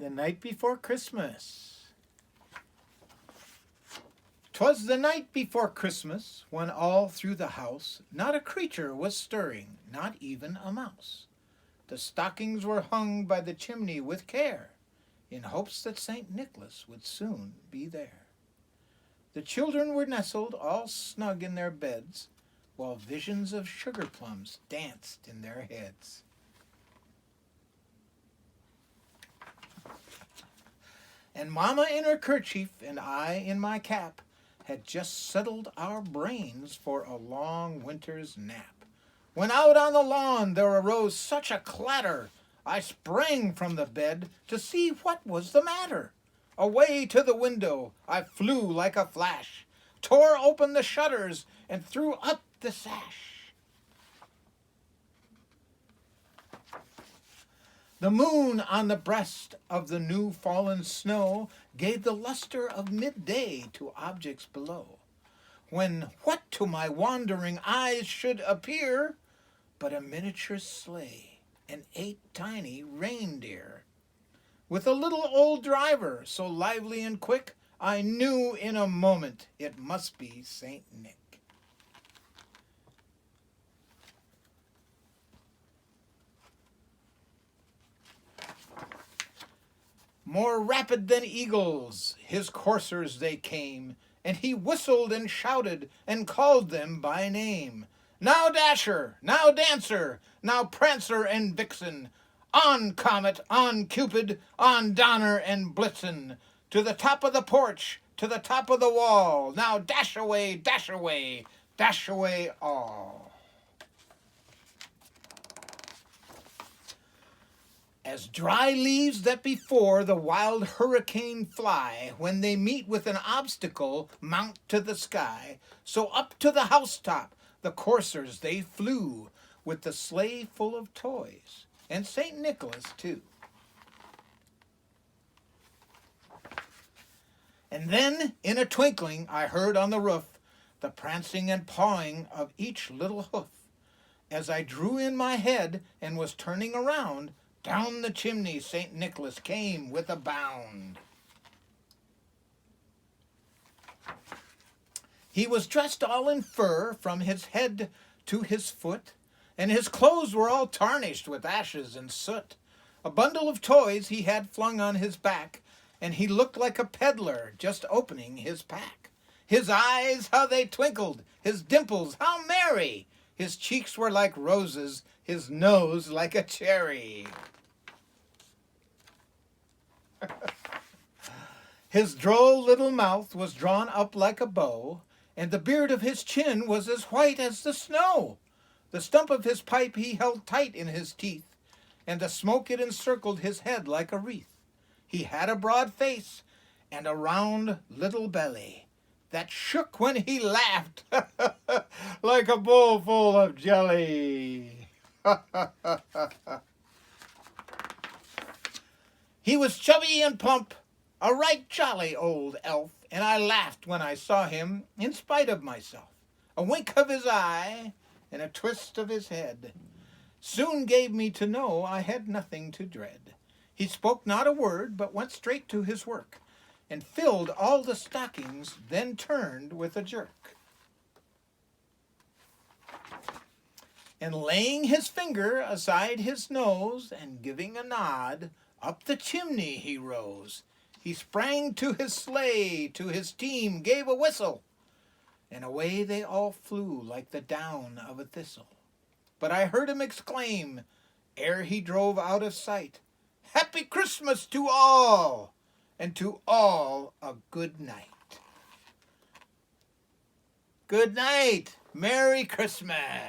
The night before Christmas. 'Twas the night before Christmas, when all through the house not a creature was stirring, not even a mouse. The stockings were hung by the chimney with care, in hopes that St. Nicholas would soon be there. The children were nestled all snug in their beds, while visions of sugar plums danced in their heads. And Mama in her kerchief and I in my cap had just settled our brains for a long winter's nap, when out on the lawn there arose such a clatter, I sprang from the bed to see what was the matter. Away to the window I flew like a flash, tore open the shutters and threw up the sash. The moon on the breast of the new fallen snow gave the luster of midday to objects below, when what to my wandering eyes should appear but a miniature sleigh and 8 tiny reindeer, with a little old driver so lively and quick, I knew in a moment it must be Saint Nick. More rapid than eagles, his coursers they came, and he whistled and shouted and called them by name. Now Dasher, now Dancer, now Prancer and Vixen, on Comet, on Cupid, on Donner and Blitzen, to the top of the porch, to the top of the wall, now dash away, dash away, dash away all. As dry leaves that before the wild hurricane fly, when they meet with an obstacle, mount to the sky, so up to the housetop the coursers they flew, with the sleigh full of toys, and St. Nicholas too. And then, in a twinkling, I heard on the roof the prancing and pawing of each little hoof. As I drew in my head and was turning around, down the chimney St. Nicholas came with a bound. He was dressed all in fur from his head to his foot, and his clothes were all tarnished with ashes and soot. A bundle of toys he had flung on his back, and he looked like a peddler just opening his pack. His eyes, how they twinkled, his dimples, how merry! His cheeks were like roses, his nose like a cherry. His droll little mouth was drawn up like a bow, and the beard of his chin was as white as the snow. The stump of his pipe he held tight in his teeth, and the smoke it encircled his head like a wreath. He had a broad face and a round little belly that shook when he laughed like a bowl full of jelly. He was chubby and plump, a right jolly old elf, and I laughed when I saw him in spite of myself. A wink of his eye and a twist of his head soon gave me to know I had nothing to dread. He spoke not a word, but went straight to his work, and filled all the stockings, then turned with a jerk. And laying his finger aside his nose, and giving a nod, up the chimney he rose. He sprang to his sleigh, to his team gave a whistle, and away they all flew like the down of a thistle. But I heard him exclaim, ere he drove out of sight, Happy Christmas to all, and to all a good night. Good night. Merry Christmas.